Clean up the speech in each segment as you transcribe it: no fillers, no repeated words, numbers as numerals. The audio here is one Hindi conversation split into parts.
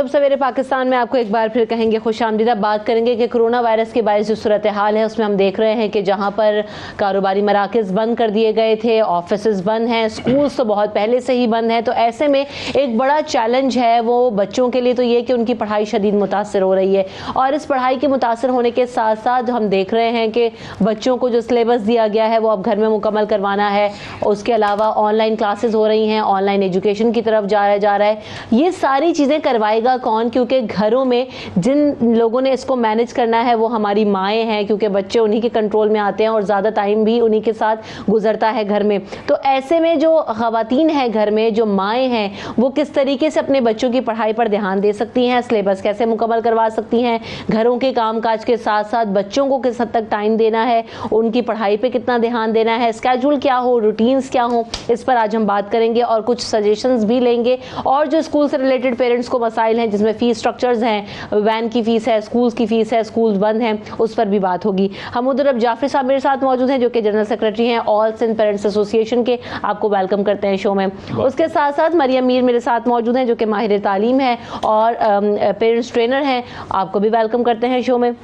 शुभ सवेरे पाकिस्तान में आपको एक बार फिर कहेंगे खुशामदीद। अब बात करेंगे कि कोरोना वायरस के बायस जो सूरत हाल है उसमें हम देख रहे हैं कि जहां पर कारोबारी मराकज़ बंद कर दिए गए थे, ऑफिस बंद हैं, स्कूल्स तो बहुत पहले से ही बंद हैं। तो ऐसे में एक बड़ा चैलेंज है वो बच्चों के लिए तो ये कि उनकी पढ़ाई शदीद मुतासर हो रही है। और इस पढ़ाई के मुतासर होने के साथ साथ हम देख रहे हैं कि बच्चों को जो सिलेबस दिया गया है वो अब घर में मुकम्मल करवाना है। उसके अलावा ऑनलाइन क्लासेस हो रही हैं, ऑनलाइन एजुकेशन की तरफ जाया जा रहा है। ये सारी चीज़ें करवाएगा कौन? क्योंकि घरों में जिन लोगों ने इसको मैनेज करना है वो हमारी माएँ हैं, क्योंकि बच्चे उन्हीं के कंट्रोल में आते हैं और ज़्यादा टाइम भी उन्हीं के साथ गुजरता है घर में। तो ऐसे में जो ख़वातीन हैं घर में, जो माएँ हैं, वो किस तरीके से अपने बच्चों की पढ़ाई पर ध्यान दे सकती हैं, सिलेबस कैसे मुकम्मल करवा सकती हैं, घरों के कामकाज के साथ साथ बच्चों को किस हद तक टाइम देना है, उनकी पढ़ाई पे कितना ध्यान देना है, स्केड्यूल क्या हो, रूटीन्स क्या हो, इस पर आज हम बात करेंगे और कुछ सजेशंस भी लेंगे। और जो स्कूल से रिलेटेड पेरेंट्स को मसाइल हैं जिसमें फ़ीस स्ट्रक्चर्स हैं, वैन की फ़ीस है, स्कूल्स की फ़ीस है, स्कूल्स बंद हैं, उस पर भी बात होगी। हमूदुर जाफरी साहब मेरे साथ मौजूद हैं जो कि जनरल सेक्रेटरी हैं ऑल सिंध पेरेंट्स एसोसिएशन के। आपको वेलकम करते हैं शो में। उसके साथ साथ मरियम मीर मेरे साथ मौजूद हैं जो कि माहिर तालीम है और पेरेंट्स ट्रेनर हैं। आपको भी वेलकम करते हैं शो में।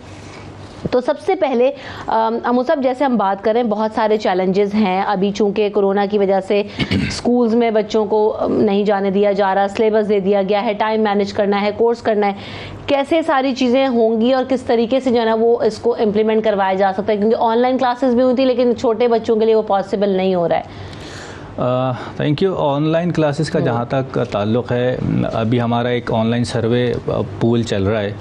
तो सबसे पहले अमू साहब, जैसे हम बात करें, बहुत सारे चैलेंजेस हैं अभी, चूंकि कोरोना की वजह से स्कूल्स में बच्चों को नहीं जाने दिया जा रहा, सिलेबस दे दिया गया है, टाइम मैनेज करना है, कोर्स करना है, कैसे सारी चीज़ें होंगी और किस तरीके से जो है ना वो इसको इम्प्लीमेंट करवाया जा सकता है? क्योंकि ऑनलाइन क्लासेस भी हुई थी लेकिन छोटे बच्चों के लिए वो पॉसिबल नहीं हो रहा है। Thank you. ऑनलाइन क्लासेस का जहाँ तक ताल्लुक़ है, अभी हमारा एक ऑनलाइन सर्वे पूल चल रहा है,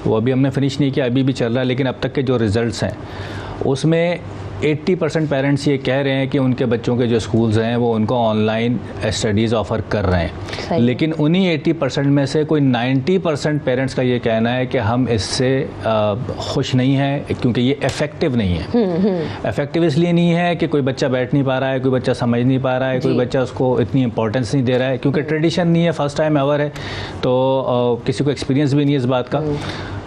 वो अभी हमने फिनिश नहीं किया, अभी भी चल रहा है, लेकिन अब तक के जो रिज़ल्ट्स हैं उसमें 80% पेरेंट्स ये कह रहे हैं कि उनके बच्चों के जो स्कूल्स हैं वो उनको ऑनलाइन स्टडीज़ ऑफ़र कर रहे हैं। लेकिन उन्हीं 80% में से कोई 90% पेरेंट्स का ये कहना है कि हम इससे खुश नहीं हैं, क्योंकि ये इफ़ेक्टिव नहीं है। इफ़ेक्टिव इसलिए नहीं है कि कोई बच्चा बैठ नहीं पा रहा है, कोई बच्चा समझ नहीं पा रहा है, कोई बच्चा उसको इतनी इंपॉर्टेंस नहीं दे रहा है, क्योंकि ट्रेडिशन नहीं है, फ़र्स्ट टाइम एवर है, तो किसी को एक्सपीरियंस भी नहीं है इस बात का।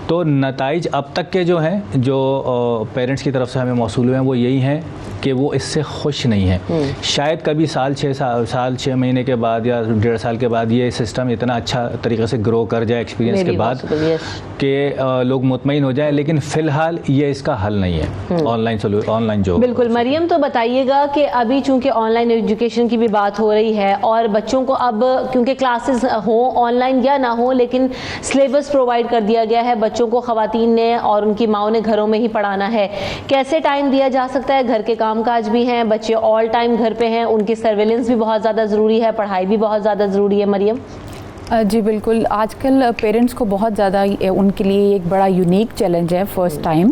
तो नताइज अब तक के जो हैं, जो पेरेंट्स की तरफ से हमें मौसूल हुए हैं, वो यही हैं कि वो इससे खुश नहीं हैं। शायद कभी साल 6 महीने के बाद या 1.5 साल के बाद ये सिस्टम इतना अच्छा तरीके से ग्रो कर जाए एक्सपीरियंस के बाद कि लोग मुतमईन हो जाए, लेकिन फ़िलहाल ये इसका हल नहीं है ऑनलाइन जो। बिल्कुल मरियम, तो बताइएगा कि अभी चूँकि ऑनलाइन एजुकेशन की भी बात हो रही है और बच्चों को अब क्योंकि क्लासेस हों ऑनलाइन या ना हो, लेकिन सिलेबस प्रोवाइड कर दिया गया है, बच्चों को ख़वातीन ने और उनकी माओं ने घरों में ही पढ़ाना है, कैसे टाइम दिया जा सकता है? घर के कामकाज भी हैं, बच्चे ऑल टाइम घर पे हैं, उनकी सर्वेलेंस भी बहुत ज़्यादा ज़रूरी है, पढ़ाई भी बहुत ज़्यादा ज़रूरी है। मरियम जी बिल्कुल, आजकल पेरेंट्स को बहुत ज़्यादा उनके लिए एक बड़ा यूनिक चैलेंज है फर्स्ट टाइम,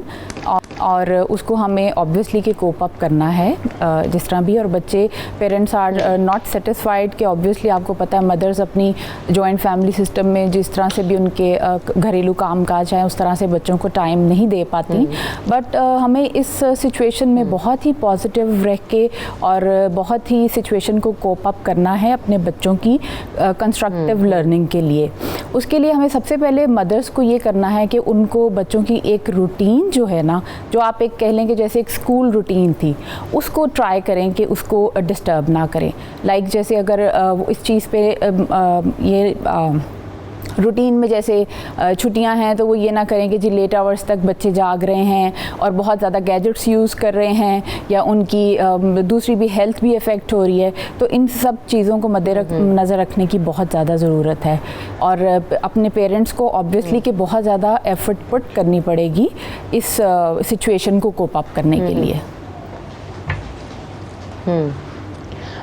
और उसको हमें ऑब्वियसली कि कोप अप करना है जिस तरह भी। और बच्चे पेरेंट्स आर नॉट सेटिस्फाइड कि ऑब्वियसली आपको पता है मदर्स अपनी जॉइंट फैमिली सिस्टम में जिस तरह से भी उनके घरेलू कामकाज हैं उस तरह से बच्चों को टाइम नहीं दे पाती। बट हमें इस सिचुएशन में बहुत ही पॉजिटिव रह के और बहुत ही सिचुएशन को कोप अप करना है अपने बच्चों की कंस्ट्रक्टिव लर्निंग के लिए। उसके लिए हमें सबसे पहले मदर्स को ये करना है कि उनको बच्चों की एक रूटीन जो है ना, जो आप एक कह लें कि जैसे एक स्कूल रूटीन थी, उसको ट्राई करें कि उसको डिस्टर्ब ना करें। लाइक जैसे अगर इस चीज़ पे ये रूटीन में जैसे छुट्टियां हैं तो वो ये ना करें कि जी लेट आवर्स तक बच्चे जाग रहे हैं और बहुत ज़्यादा गैजेट्स यूज़ कर रहे हैं या उनकी दूसरी भी हेल्थ भी इफ़ेक्ट हो रही है। तो इन सब चीज़ों को नज़र रखने की बहुत ज़्यादा ज़रूरत है और अपने पेरेंट्स को ऑब्वियसली कि बहुत ज़्यादा एफर्ट पुट करनी पड़ेगी इस सिचुएशन को कोप अप करने के लिए।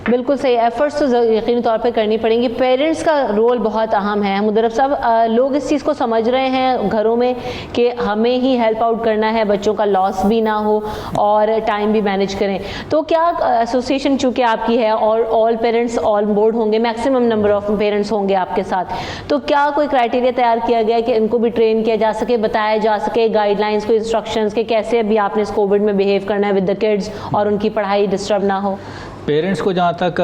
बिल्कुल सही, एफर्ट्स तो यकीनी तौर पे करनी पड़ेंगी। पेरेंट्स का रोल बहुत अहम है। मुदर्रब साहब, लोग इस चीज़ को समझ रहे हैं घरों में कि हमें ही हेल्प आउट करना है, बच्चों का लॉस भी ना हो और टाइम भी मैनेज करें। तो क्या एसोसिएशन चूँकि आपकी है और ऑल पेरेंट्स ऑन बोर्ड होंगे, मैक्सिमम नंबर ऑफ पेरेंट्स होंगे आपके साथ, तो क्या कोई क्राइटेरिया तैयार किया गया है कि इनको भी ट्रेन किया जा सके, बताया जा सके गाइडलाइंस को, इंस्ट्रक्शंस के कैसे अभी आपने इस कोविड में बिहेव करना है विद द किड्स और उनकी पढ़ाई डिस्टर्ब ना हो? पेरेंट्स को जहाँ तक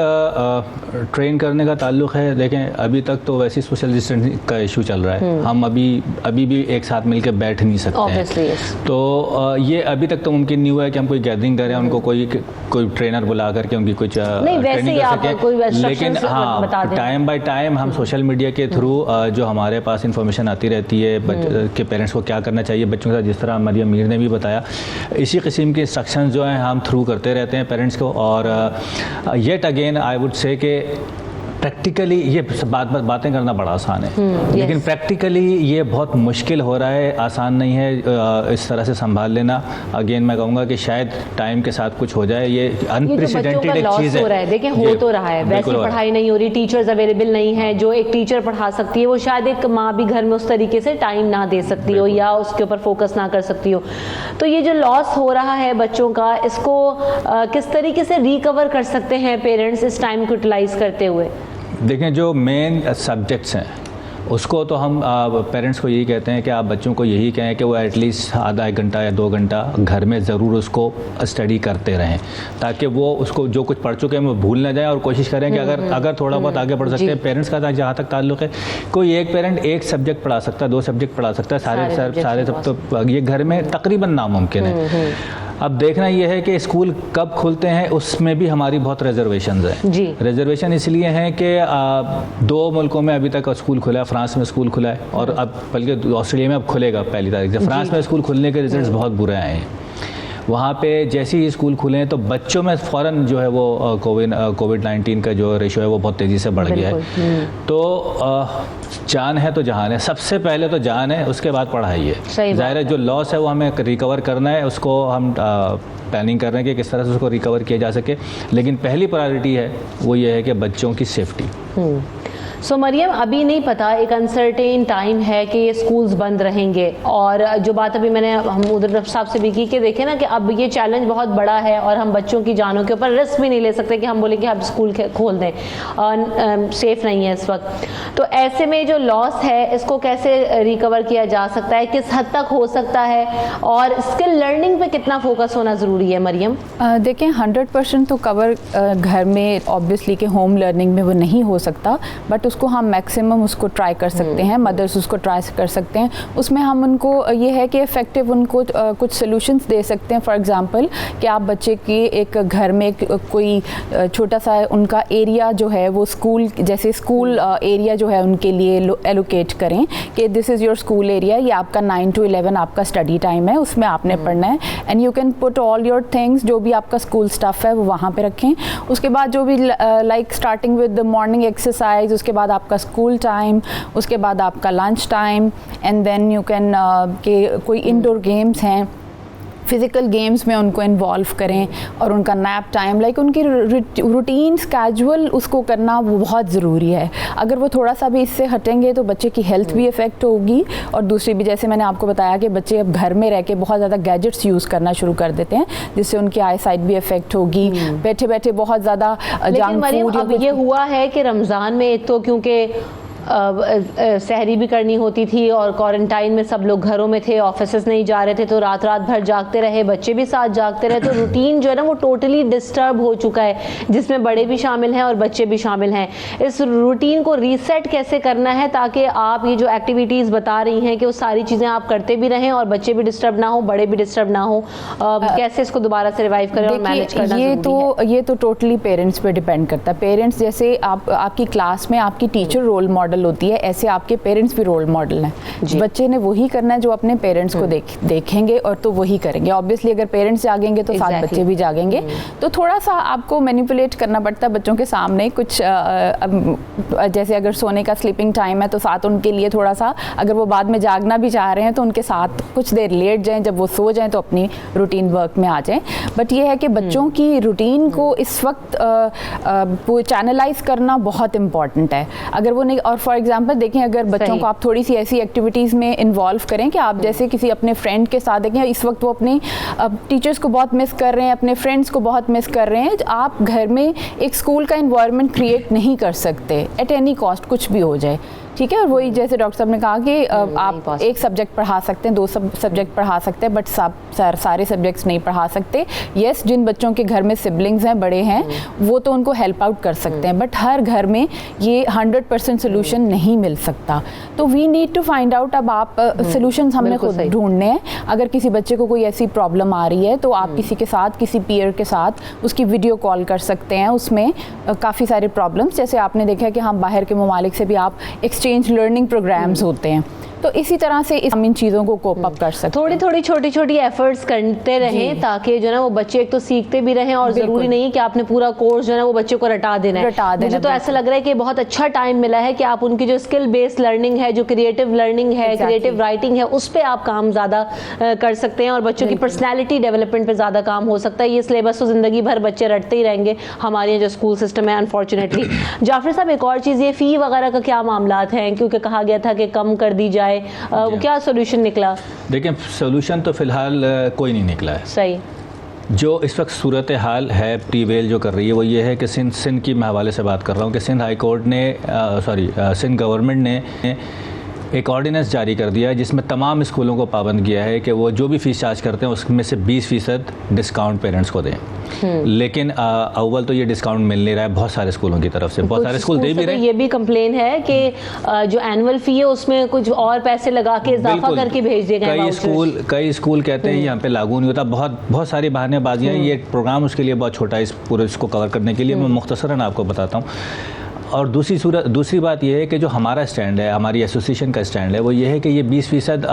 ट्रेन करने का ताल्लुक़ है, देखें अभी तक तो वैसे सोशल डिस्टेंसिंग का इशू चल रहा है। हम अभी भी एक साथ मिलकर बैठ नहीं सकते हैं। तो ये अभी तक तो मुमकिन नहीं हुआ है कि हम कोई गैदरिंग करें, उनको कोई ट्रेनर बुला करके उनकी कुछ ट्रेनिंग कर सकें। लेकिन हाँ, टाइम बाय टाइम हम सोशल मीडिया के थ्रू जो हमारे पास इंफॉर्मेशन आती रहती है कि पेरेंट्स को क्या करना चाहिए बच्चों के साथ, जिस तरह मरियम मीर ने भी बताया, इसी किस्म के इंस्ट्रक्शंस जो हैं हम थ्रू करते रहते हैं पेरेंट्स को। और yet again I would say कि प्रैक्टिकली ये बातें करना बड़ा आसान है, लेकिन प्रैक्टिकली ये बहुत मुश्किल हो रहा है, आसान नहीं है इस तरह से संभाल लेना। अगेन मैं कहूँगा कि शायद टाइम के साथ कुछ हो जाए। ये अनप्रेसिडेंटेड एक चीज़ है। देखिए हो तो रहा है, वैसी पढ़ाई नहीं हो रही, टीचर्स अवेलेबल नहीं है, जो एक टीचर पढ़ा सकती है वो शायद एक माँ भी घर में उस तरीके से टाइम ना दे सकती हो या उसके ऊपर फोकस ना कर सकती हो। तो ये जो लॉस हो रहा है बच्चों का, इसको किस तरीके से रिकवर कर सकते हैं पेरेंट्स इस टाइम को यूटिलाइज करते हुए? देखें, जो मेन सब्जेक्ट्स हैं उसको तो हम पेरेंट्स को यही कहते हैं कि आप बच्चों को यही कहें कि वो एटलीस्ट आधा 1 घंटा या 2 घंटा घर में ज़रूर उसको स्टडी करते रहें, ताकि वो उसको जो कुछ पढ़ चुके हैं वो भूल ना जाए। और कोशिश करें कि अगर थोड़ा बहुत आगे पढ़ सकते हैं। पेरेंट्स का जहाँ तक ताल्लुक़ है, कोई एक पेरेंट 1 सब्जेक्ट पढ़ा सकता है, 2 सब्जेक्ट पढ़ा सकता है, सारे सब तो ये घर में तकरीबन नामुमकिन है। अब देखना यह है कि स्कूल कब खुलते हैं, उसमें भी हमारी बहुत रिजर्वेशंस हैं जी। रिजर्वेशन इसलिए हैं कि 2 मुल्कों में अभी तक स्कूल खुला है। फ्रांस में स्कूल खुला है और अब बल्कि ऑस्ट्रेलिया में अब खुलेगा 1 तारीख से। फ्रांस में स्कूल खुलने के रिजल्ट्स बहुत बुरे आए हैं। वहाँ पे जैसे ही स्कूल खुले हैं तो बच्चों में फ़ौरन जो है वो कोविड-19 का जो रेशो है वो बहुत तेज़ी से बढ़ गया है। तो जान है तो जहान है, सबसे पहले तो जान है, उसके बाद पढ़ाई है। ज़ाहिर है जो लॉस है वो हमें रिकवर करना है, उसको हम प्लानिंग कर रहे हैं कि किस तरह से उसको रिकवर किया जा सके। लेकिन पहली प्रायोरिटी है वो ये है कि बच्चों की सेफ्टी। सो मरियम, अभी नहीं पता, एक अनसर्टेन टाइम है कि ये स्कूल्स बंद रहेंगे। और जो बात अभी मैंने हम उधर साहब से भी की कि देखें ना कि अब ये चैलेंज बहुत बड़ा है और हम बच्चों की जानों के ऊपर रिस्क भी नहीं ले सकते कि हम बोलें कि अब स्कूल खोल दें, सेफ नहीं है इस वक्त। तो ऐसे में जो लॉस है इसको कैसे रिकवर किया जा सकता है, किस हद तक हो सकता है, और स्किल लर्निंग पे कितना फोकस होना ज़रूरी है मरियम? देखें 100% तो कवर घर में ऑब्वियसली कि होम लर्निंग में वो नहीं हो सकता, बट उसको हम मैक्सिमम उसको ट्राई कर सकते हैं, मदर्स उसको ट्राई कर सकते हैं। उसमें हम उनको ये है कि इफ़ेक्टिव उनको कुछ सॉल्यूशंस दे सकते हैं। फॉर एग्जांपल कि आप बच्चे की एक घर में कोई छोटा सा उनका एरिया जो है वो स्कूल जैसे स्कूल एरिया जो है उनके लिए एलोकेट करें कि this is your school area, ये आपका 9 to 11 आपका स्टडी टाइम है, उसमें आपने पढ़ना है। And you can put all your things, जो भी आपका स्कूल स्टफ़ है वो वहाँ पे रखें। उसके बाद जो भी like starting with the morning exercise, उसके बाद आपका स्कूल टाइम, उसके बाद आपका lunch time, and then you can के कोई इंडोर गेम्स हैं, फिज़िकल गेम्स में उनको इन्वॉल्व करें, और उनका नैप टाइम लाइक उनकी रूटीन कैजुअल उसको करना वो बहुत ज़रूरी है। अगर वो थोड़ा सा भी इससे हटेंगे तो बच्चे की हेल्थ भी इफ़ेक्ट होगी, और दूसरी भी जैसे मैंने आपको बताया कि बच्चे अब घर में रह के बहुत ज़्यादा गैजेट्स यूज़ करना शुरू कर देते हैं, जिससे उनकी आई साइट भी इफ़ेक्ट होगी। बैठे बैठे बहुत ज़्यादा जंक फूड। अब ये हुआ है कि रमज़ान में एक तो क्योंकि सहरी भी करनी होती थी और क्वारंटाइन में सब लोग घरों में थे, ऑफिसेज नहीं जा रहे थे, तो रात रात भर जागते रहे, बच्चे भी साथ जागते रहे, तो रूटीन जो है ना वो टोटली डिस्टर्ब हो चुका है, जिसमें बड़े भी शामिल हैं और बच्चे भी शामिल हैं। इस रूटीन को रीसेट कैसे करना है ताकि आप ये जो एक्टिविटीज़ बता रही हैं कि वो सारी चीज़ें आप करते भी रहें और बच्चे भी डिस्टर्ब ना हो, बड़े भी डिस्टर्ब ना हो, कैसे इसको दोबारा से रिवाइव करें और मैनेज करना ये तो टोटली पेरेंट्स पे डिपेंड करता है। पेरेंट्स जैसे आपकी क्लास में आपकी टीचर रोल मॉडल होती है, ऐसे आपके पेरेंट्स भी रोल मॉडल हैं। बच्चे ने वही करना है जो अपने पेरेंट्स को देखेंगे और तो वही करेंगे। ऑब्वियसली अगर पेरेंट्स जागेंगे तो साथ बच्चे भी जागेंगे, तो थोड़ा सा आपको मैनिपुलेट करना पड़ता है बच्चों के सामने। कुछ जैसे अगर सोने का स्लीपिंग टाइम है तो साथ उनके लिए थोड़ा सा, अगर वो बाद में जागना भी चाह रहे हैं तो उनके साथ कुछ देर लेट जाएं, जब वो सो जाएं तो अपनी रूटीन वर्क में आ जाएं। बट ये है कि बच्चों की रूटीन को इस वक्त चैनलाइज करना बहुत इंपॉर्टेंट है। अगर वो नहीं, और फॉर एग्जाम्पल देखें अगर बच्चों को आप थोड़ी सी ऐसी एक्टिविटीज़ में इन्वॉल्व करें कि आप जैसे किसी अपने फ्रेंड के साथ देखें, इस वक्त वो अपने टीचर्स को बहुत मिस कर रहे हैं, अपने फ्रेंड्स को बहुत मिस कर रहे हैं। आप घर में एक स्कूल का इन्वायरमेंट क्रिएट नहीं कर सकते एट एनी कॉस्ट, कुछ भी हो जाए। ठीक है। और वही जैसे डॉक्टर साहब ने कहा कि आप एक सब्जेक्ट पढ़ा सकते हैं, 2 सब्जेक्ट पढ़ा सकते हैं, बट सारे सब्जेक्ट्स नहीं पढ़ा सकते। यस, जिन बच्चों के घर में सिबलिंग्स हैं, बड़े हैं, वो तो उनको हेल्प आउट कर सकते हैं, बट हर घर में ये 100% सोल्यूशन नहीं मिल सकता। तो we need to find out, अब आप सोल्यूशंस हमने खुद ढूंढने हैं। अगर किसी बच्चे को कोई ऐसी प्रॉब्लम आ रही है तो आप किसी के साथ, किसी पीयर के साथ उसकी वीडियो कॉल कर सकते हैं। उसमें काफ़ी सारे प्रॉब्लम्स, जैसे आपने देखा कि हम बाहर के ममालिक से भी आप एक्सचेंज लर्निंग प्रोग्राम्स होते हैं, तो इसी तरह से हम इन चीज़ों को कोप अप कर सकते हैं। थोड़ी छोटी छोटी एफर्ट्स करते रहें ताकि जो है ना वो बच्चे एक तो सीखते भी रहें, और ज़रूरी नहीं कि आपने पूरा कोर्स जो है ना वो बच्चे को रटा देना है। मुझे तो ऐसा लग रहा है कि बहुत अच्छा टाइम मिला है कि आप उनकी जो स्किल बेस्ड लर्निंग है, जो क्रिएटिव लर्निंग है, क्रिएटिव राइटिंग है, उस पर आप काम ज़्यादा कर सकते हैं और बच्चों की पर्सनैलिटी डेवलपमेंट पर ज़्यादा काम हो सकता है। ये सिलेबस तो ज़िंदगी भर बच्चे रटते ही रहेंगे, हमारे यहाँ जो स्कूल सिस्टम है अनफॉर्चुनेटली। जाफर साहब, एक और चीज़, ये फ़ी वगैरह का क्या मामलात हैं, क्योंकि कहा गया था कि कम कर दी जाए, क्या सोल्यूशन निकला? देखिए, सोल्यूशन तो फिलहाल कोई नहीं निकला है। सही। जो इस वक्त सूरत हाल है प्रीवेल जो कर रही है वो ये है कि सिंध की मैं हवाले से बात कर रहा हूँ कि सिंध हाई कोर्ट ने सिंध गवर्नमेंट ने एक ऑर्डिनेंस जारी कर दिया है जिसमें तमाम स्कूलों को पाबंद किया है कि वो जो भी फ़ीस चार्ज करते हैं उसमें से 20% डिस्काउंट पेरेंट्स को दें। लेकिन अव्वल तो ये डिस्काउंट मिल नहीं रहा है बहुत सारे स्कूलों की तरफ से, बहुत सारे स्कूल दे भी रहे हैं। ये भी कंप्लेन है कि जो एनुअल फ़ी है उसमें कुछ और पैसे लगा के इजाफा करके भेज दिए गए। कई स्कूल कहते हैं यहाँ पे लागू नहीं होता, बहुत सारी बहानेबाजियाँ। ये प्रोग्राम उसके लिए बहुत छोटा है, इस पूरे इसको कवर करने के लिए। मैं मुख्तसरन आपको बताता हूँ। और दूसरी बात यह है कि जो हमारा स्टैंड है, हमारी एसोसिएशन का स्टैंड है, वो ये है कि ये 20%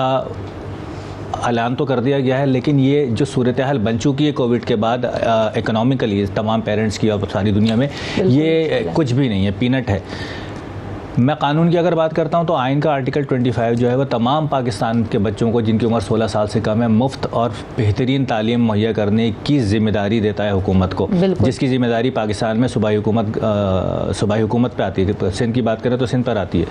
ऐलान तो कर दिया गया है, लेकिन ये जो सूरत हाल बन चुकी है कोविड के बाद इकोनॉमिकली तमाम पेरेंट्स की और सारी दुनिया में, ये कुछ भी नहीं है, पीनट है। मैं कानून की अगर बात करता हूं तो आइन का आर्टिकल 25 जो है वो तमाम पाकिस्तान के बच्चों को जिनकी उम्र 16 साल से कम है मुफ्त और बेहतरीन तालीम मुहैया करने की ज़िम्मेदारी देता है हुकूमत को, जिसकी ज़िम्मेदारी पाकिस्तान में सूबाई हुकूमत पे आती है। सिंध की बात करें तो सिंध पर आती है।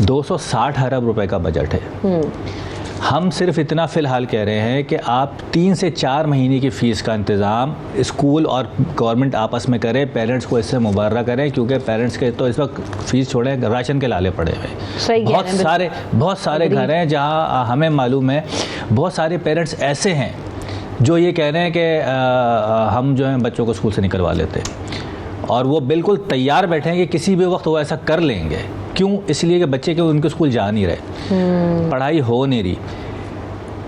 260 अरब रुपए का बजट है। हम सिर्फ इतना फ़िलहाल कह रहे हैं कि आप 3 से 4 महीने की फ़ीस का इंतज़ाम स्कूल और गवर्नमेंट आपस में करें, पेरेंट्स को इससे मुबार्रा करें, क्योंकि पेरेंट्स के तो इस वक्त फ़ीस छोड़ें, राशन के लाले पड़े हुए। बहुत सारे घर हैं जहां हमें मालूम है बहुत सारे पेरेंट्स ऐसे हैं जो ये कह रहे हैं कि हम जो है बच्चों को स्कूल से निकलवा लेते हैं, और वो बिल्कुल तैयार बैठे हैं कि किसी भी वक्त वो ऐसा कर लेंगे। क्यों? इसलिए कि बच्चे के उनके स्कूल जा नहीं रहे, पढ़ाई हो नहीं रही।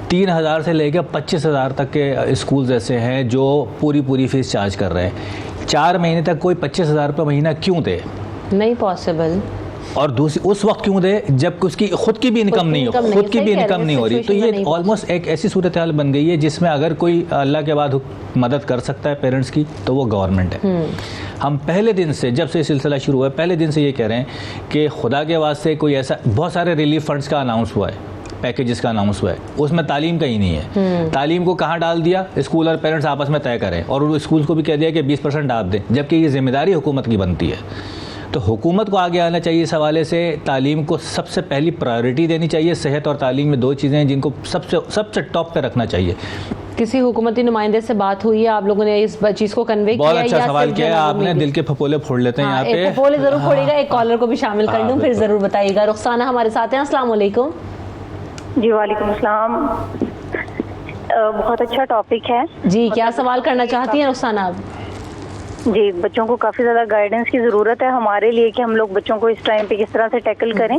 3000 से लेकर 25,000 तक के स्कूल्स ऐसे हैं जो पूरी फीस चार्ज कर रहे हैं। 4 महीने तक कोई 25,000 रुपये महीना क्यों दे? नहीं पॉसिबल। और दूसरी उस वक्त क्यों दे जब उसकी खुद की भी इनकम नहीं हो रही। तो ये ऑलमोस्ट एक ऐसी सूरत हाल बन गई है जिसमें अगर कोई अल्लाह के बाद मदद कर सकता है पेरेंट्स की तो वो गवर्नमेंट है। हम पहले दिन से, जब से ये सिलसिला शुरू हुआ है, पहले दिन से ये कह रहे हैं कि खुदा के वास्ते कोई ऐसा, बहुत सारे रिलीफ फंड्स का अनाउंस हुआ है, पैकेजेस का अनाउंस हुआ है, उसमें तालीम का ही नहीं है। तालीम को कहाँ डाल दिया? स्कूल और पेरेंट्स आपस में तय करें, और स्कूल को भी कह दिया कि 20% आप दें, जबकि ये जिम्मेदारी हुकूमत की बनती है। तो हुकूमत को आगे आना चाहिए इस हवाले से। तालीम को सबसे पहली प्रायोरिटी देनी चाहिए। सेहत और तालीम में 2 चीज़ें हैं जिनको सबसे टॉप पे रखना चाहिए। किसी हुकूमती नुमाइंदे से बात हुई है? आप लोगों ने इस चीज़ को कन्वे किया? बहुत अच्छा सवाल किया है आपने, दिल के फपोले फोड़ लेते हैं यहाँ पे। फपोले जरूर फोड़ेगा। एक कॉलर को भी शामिल कर लूँ, फिर ज़रूर बताइएगा। रुखसाना हमारे साथ हैं, अस्सलाम वालेकुम। जी वालेकुम अस्सलाम। बहुत अच्छा टॉपिक है जी। क्या सवाल करना चाहती हैं रुखसाना आप? जी, बच्चों को काफ़ी ज़्यादा गाइडेंस की ज़रूरत है हमारे लिए कि हम लोग बच्चों को इस टाइम पे किस तरह से टैकल करें।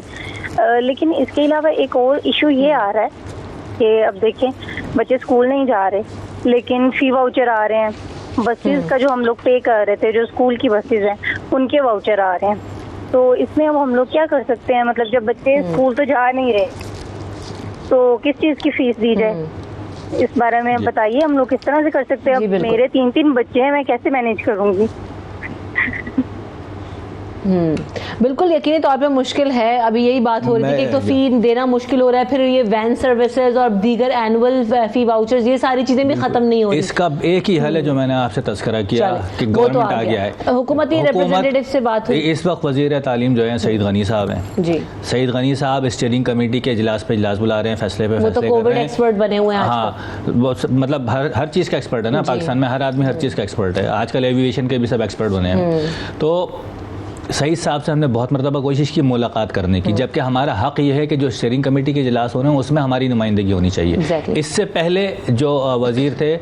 लेकिन इसके अलावा एक और इशू ये आ रहा है कि अब देखें, बच्चे स्कूल नहीं जा रहे लेकिन फ़ी वाउचर आ रहे हैं। बसेस का जो हम लोग पे कर रहे थे, जो स्कूल की बसेस हैं, उनके वाउचर आ रहे हैं। तो इसमें अब हम लोग क्या कर सकते हैं? मतलब जब बच्चे स्कूल तो जा नहीं रहे तो किस चीज़ की फ़ीस दी जाए, इस बारे में बताइए। हम लोग किस तरह से कर सकते हैं? अब मेरे 3 बच्चे हैं, मैं कैसे मैनेज करूंगी? बिल्कुल यकीनी तौर पे मुश्किल है। अभी यही बात हो रही थी कि एक तो फ़ी देना मुश्किल हो रहा है, फिर ये वैन सर्विसेज और दीगर एनुअल फ़ी वाउचर्स, ये सारी चीज़ें भी ख़त्म नहीं हो रही। इसका एक ही हल है जो मैंने आपसे तज़किरा किया कि गवर्नमेंट आ गया है। हुकूमती रिप्रेजेंटेटिव से बात हुई। इस वक्त वज़ीर तालीम जो है सईद गनी साहब हैं जी। सईद गनी साहब स्टीयरिंग कमेटी के इजलास पे इजलास बुला रहे हैं, फैसले पे फैसले कर रहे हैं। एक्सपर्ट बने हुए हैं। हाँ, मतलब हर चीज़ का एक्सपर्ट है ना पाकिस्तान में, हर आदमी हर चीज़ का एक्सपर्ट है। आजकल एविएशन के भी सब एक्सपर्ट बने हैं। तो सईद साहब से हमने बहुत मरतबा कोशिश की मुलाकात करने की, जबकि हमारा हक़ ये है कि जो स्टीयरिंग कमेटी के इजलास हो रहे हैं उसमें हमारी नुमाइंदगी होनी चाहिए। Exactly. इससे पहले जो वज़ीर थे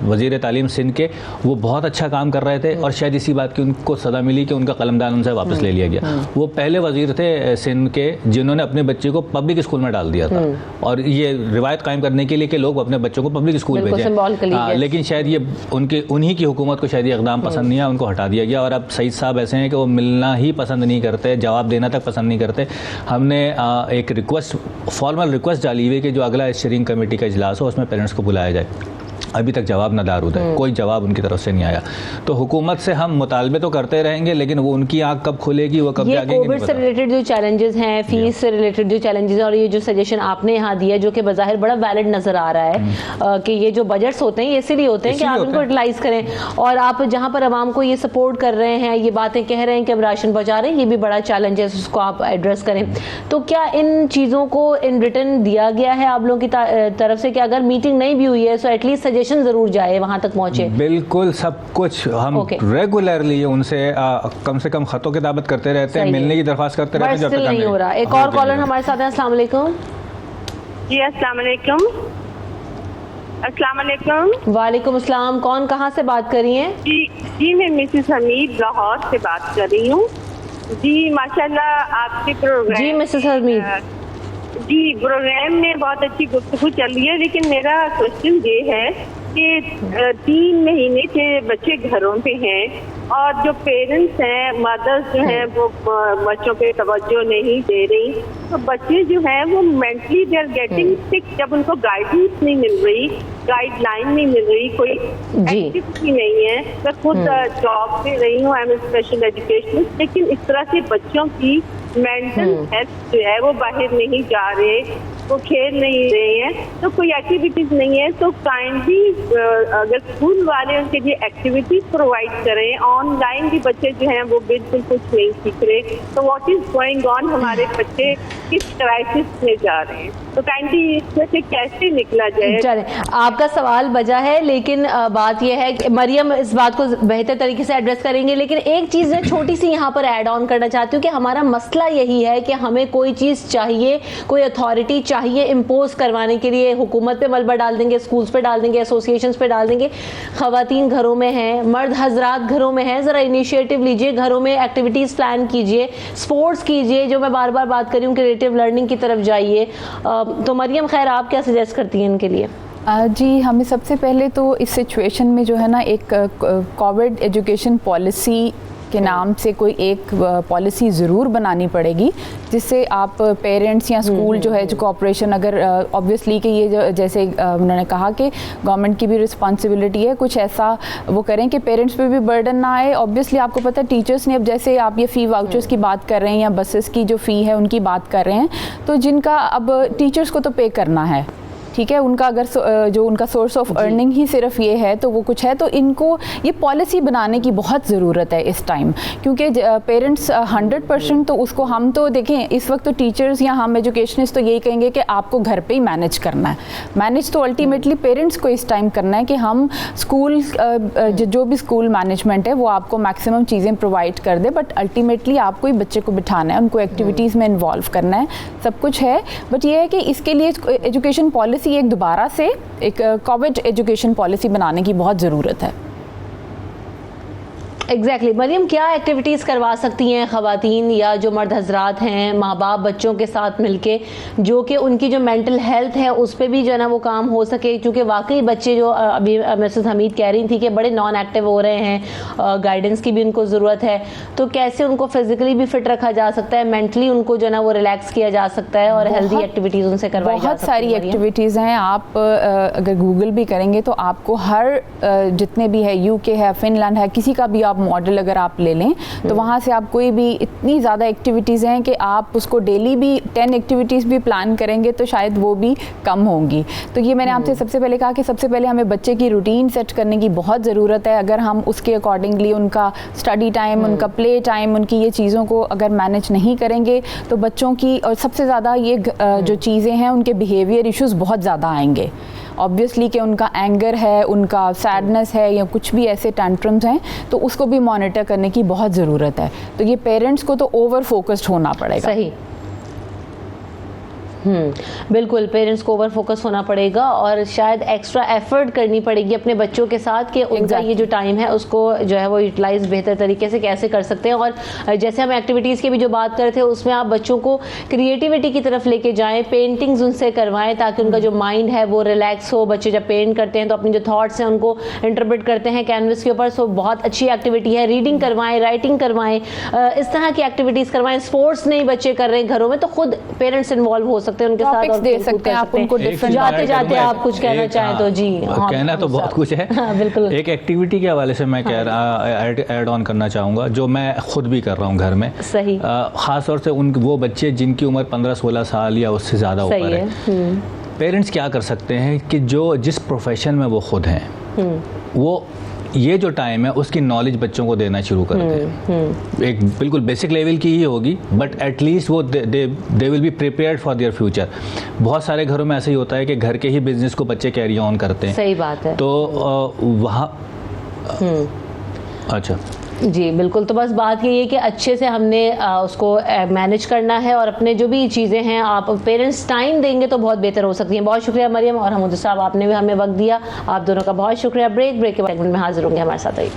वज़ीर तालीम सिंध के, वो बहुत अच्छा काम कर रहे थे और शायद इसी बात की उनको सदा मिली कि उनका कलमदान उनसे वापस ले लिया गया। वो पहले वज़ीर थे सिंध के जिन्होंने अपने बच्चे को पब्लिक स्कूल में डाल दिया था, और ये रिवायत कायम करने के लिए कि लोग अपने बच्चों को पब्लिक स्कूल भेजें। लेकिन शायद ये उन्हीं की हुकूमत को शायद ये इक़दाम पसंद नहीं आया, उनको हटा दिया गया। और अब सईद साहब ऐसे हैं कि वो मिलना ही पसंद नहीं करते, जवाब देना तक पसंद नहीं करते। हमने एक रिक्वेस्ट, फॉर्मल रिक्वेस्ट डाली हुई है कि जो अगला स्टीयरिंग कमेटी का इजलास हो उसमें पेरेंट्स को बुलाया जाए। अभी तक जवाब नदारुद है, कोई जवाब उनकी तरफ से नहीं आया। तो हुकूमत से हम मुतालबे तो करते रहेंगे, लेकिन वो उनकी आँख कब खुलेगी, वो कब जागेंगे। कोविड से रिलेटेड जो चैलेंजेस हैं, फीस से रिलेटेड जो चैलेंजेस हैं, और ये जो सजेशन आपने यहाँ दिया जो कि बज़ाहिर बड़ा वैलिड नज़र आ रहा है कि ये जो बजट्स होते हैं ये इसीलिए होते हैं कि आप इनको यूटिलाइज करें, और आप जहाँ पर आवाम को ये सपोर्ट कर रहे हैं, ये बातें कह रहे हैं कि हम राशन पहुँचा रहे हैं, ये भी बड़ा चैलेंज है, उसको आप एड्रेस करें। तो क्या इन चीज़ों को इन रिटर्न दिया गया है आप लोगों की तरफ से कि अगर मीटिंग नहीं भी हुई है तो एटलीस्ट सजेशन ज़रूर जाए, वहां तक पहुंचे? बिल्कुल, सब कुछ हम रेगुलरली उनसे कम से कम खतों किताबत करते रहते हैं, मिलने की दरख्वास्त करते रहते हैं, जब तक नहीं हो रहा। एक और कॉलर हमारे साथ हैं। अस्सलाम वालेकुम। जी अस्सलाम वालेकुम। अस्सलाम वालेकुम। वालेकुम अस्सलाम। कौन कहाँ से बात कर रही हैं? जी मैं मिसेस हमीद लाहौर से बात कर रही हूँ। जी माशाल्लाह आपके प्रोग्राम। जी मिसेस हमीद, जी प्रोग्राम में बहुत अच्छी गुफ्तगू चल रही है, लेकिन मेरा क्वेश्चन ये है कि 3 महीने के बच्चे घरों पे हैं और जो पेरेंट्स हैं, मदर्स जो हैं वो बच्चों पे तवज्जो नहीं दे रही, तो बच्चे जो हैं वो mentally they are getting sick. जब उनको गाइडेंस नहीं मिल रही, गाइडलाइन नहीं मिल रही, कोई एक्टिविटी नहीं है। मैं खुद जॉब पे रही हूँ, आई एम स्पेशल एजुकेशनिस्ट, लेकिन इस तरह से बच्चों की मेंटल हेल्थ जो है वो बाहर नहीं जा रहे, वो खेल नहीं रहे हैं, तो कोई एक्टिविटीज नहीं है। तो काइंडली अगर स्कूल वाले उनके लिए एक्टिविटीज प्रोवाइड करें। ऑनलाइन भी बच्चे जो हैं वो बिल्कुल कुछ नहीं सीख रहे, तो व्हाट इज गोइंग ऑन, हमारे बच्चे किस क्राइसिस में जा रहे हैं, तो काइंडली इसमें से कैसे निकला जाए। चले, आपका सवाल बजा है, लेकिन बात यह है कि मरियम इस बात को बेहतर तरीके से एड्रेस करेंगे, लेकिन एक चीज़ मैं छोटी सी यहाँ पर ऐड ऑन करना चाहती हूँ कि हमारा मसला यही है कि हमें कोई चीज़ चाहिए, कोई अथॉरिटी चाहिए इम्पोज करवाने के लिए। हुकूमत पे मलबा डाल देंगे, स्कूल्स पे डाल देंगे, एसोसिएशंस पे डाल देंगे। ख़वातीन घरों में हैं, मर्द हजरात घरों में हैं, ज़रा इनिशिएटिव लीजिए, घरों में एक्टिविटीज़ प्लान कीजिए, स्पोर्ट्स कीजिए, जो मैं बार बार बात कर रही हूँ, क्रिएटिव लर्निंग की तरफ जाइए। तो मरियम खैर आप क्या सजेस्ट करती हैं इनके लिए? जी हमें सबसे पहले तो इस सिचुएशन में जो है ना एक कोविड एजुकेशन पॉलिसी के नाम से कोई एक पॉलिसी ज़रूर बनानी पड़ेगी, जिससे आप पेरेंट्स या स्कूल जो है जो कोऑपरेशन, अगर ऑब्वियसली कि ये जैसे उन्होंने कहा कि गवर्नमेंट की भी रिस्पॉन्सिबिलिटी है, कुछ ऐसा वो करें कि पेरेंट्स पे भी बर्डन ना आए। ऑब्वियसली आपको पता है टीचर्स ने, अब जैसे आप ये फ़ी वाउचर्स की बात कर रहे हैं या बसेस की जो फ़ी है उनकी बात कर रहे हैं, तो जिनका अब टीचर्स को तो पे करना है, ठीक है, उनका अगर जो उनका सोर्स ऑफ अर्निंग ही सिर्फ ये है तो वो कुछ है, तो इनको ये पॉलिसी बनाने की बहुत ज़रूरत है इस टाइम, क्योंकि पेरेंट्स 100% तो उसको हम तो देखें इस वक्त तो टीचर्स या हम एजुकेशनिस्ट तो यही कहेंगे कि आपको घर पे ही मैनेज करना है। मैनेज तो अल्टीमेटली पेरेंट्स को इस टाइम करना है कि हम स्कूल जो भी स्कूल मैनेजमेंट है वो आपको मैक्सिमम चीज़ें प्रोवाइड कर दे, बट अल्टीमेटली आपको ही बच्चे को बिठाना है, उनको एक्टिविटीज़ में इन्वॉल्व करना है, सब कुछ है। बट ये है कि इसके लिए एजुकेशन पॉलिसी एक दोबारा से एक कोविड एजुकेशन पॉलिसी बनाने की बहुत ज़रूरत है। एग्जैक्टली मरियम, क्या एक्टिविटीज़ करवा सकती हैं ख़वातीन या जो मर्द हजरात हैं, माँ बाप बच्चों के साथ मिलके, जो कि उनकी जो मेंटल हेल्थ है उस पर भी जो है ना वो काम हो सके? क्योंकि वाकई बच्चे जो अभी मिसेस हमीद कह रही थी कि बड़े नॉन एक्टिव हो रहे हैं, गाइडेंस की भी उनको ज़रूरत है, तो कैसे उनको फिजिकली भी फिट रखा जा सकता है, मेंटली उनको जो है ना वो रिलैक्स किया जा सकता है और हेल्दी एक्टिविटीज़ उनसे करवाई जा सकती है? बहुत सारी एक्टिविटीज़ हैं, आप अगर गूगल भी करेंगे तो आपको हर जितने भी है, UK है, फिनलैंड है, किसी का भी आप मॉडल अगर आप ले लें तो वहाँ से आप कोई भी, इतनी ज़्यादा एक्टिविटीज़ हैं कि आप उसको डेली भी 10 एक्टिविटीज़ भी प्लान करेंगे तो शायद वो भी कम होंगी। तो ये मैंने आपसे सबसे पहले कहा कि सबसे पहले हमें बच्चे की रूटीन सेट करने की बहुत ज़रूरत है। अगर हम उसके अकॉर्डिंगली उनका स्टडी टाइम, उनका प्ले टाइम, उनकी ये चीज़ों को अगर मैनेज नहीं करेंगे तो बच्चों की, और सबसे ज़्यादा ये जो चीज़ें हैं उनके बिहेवियर इश्यूज़ बहुत ज़्यादा आएंगे। ऑब्वियसली कि उनका एंगर है, उनका सैडनेस है या कुछ भी ऐसे टैंट्रम्स हैं, तो उसको भी मॉनिटर करने की बहुत ज़रूरत है। तो ये पेरेंट्स को तो ओवर फोकस्ड होना पड़ेगा। सही, बिल्कुल, पेरेंट्स को ओवर फोकस होना पड़ेगा और शायद एक्स्ट्रा एफर्ट करनी पड़ेगी अपने बच्चों के साथ कि उनका ये जो टाइम है उसको जो है वो यूटिलाइज बेहतर तरीके से कैसे कर सकते हैं। और जैसे हम एक्टिविटीज़ की भी जो बात कर रहे थे उसमें आप बच्चों को क्रिएटिविटी की तरफ लेके जाएं, पेंटिंग्स उनसे करवाएं ताकि उनका जो माइंड है वो रिलैक्स हो। बच्चे जब पेंट करते हैं तो अपने जो थॉट्स हैं उनको इंटरप्रेट करते हैं कैनवस के ऊपर, सो बहुत अच्छी एक्टिविटी है। रीडिंग करवाएं, राइटिंग करवाएं, इस तरह की एक्टिविटीज़ करवाएं। स्पोर्ट्स नहीं बच्चे कर रहे हैं घरों में तो खुद पेरेंट्स इन्वॉल्व हो सकते हैं उनके साथ और दे सकते हैं आप उनको डिफरेंट। जाते आप कुछ कहना चाहें तो जी। कहना तो बहुत कुछ है। बिल्कुल। एक एक्टिविटी के हवाले से मैं कह रहा ऐड ऑन करना चाहूँगा जो मैं खुद भी कर रहा हूँ घर में। सही। ख़ास तौर से वो बच्चे जिनकी उम्र 15-16 साल या उससे ज़्यादा ऊपर है, पेरेंट्स क्या कर सकते हैं कि जिस प्रोफेशन में वो खुद हैं वो ये जो टाइम है उसकी नॉलेज बच्चों को देना शुरू कर दें। एक बिल्कुल बेसिक लेवल की ही होगी बट एटलीस्ट वो they will be prepared for their future. बहुत सारे घरों में ऐसा ही होता है कि घर के ही बिजनेस को बच्चे कैरी ऑन करते हैं। सही बात है। तो वहाँ अच्छा जी बिल्कुल, तो बस बात ये है कि अच्छे से हमने उसको मैनेज करना है और अपने जो भी चीज़ें हैं आप पेरेंट्स टाइम देंगे तो बहुत बेहतर हो सकती हैं। बहुत शुक्रिया मरियम और हमूद साहब, आपने भी हमें वक्त दिया। आप दोनों का बहुत शुक्रिया। ब्रेक के सेगमेंट में हाजिर होंगे, हमारे साथ आइए।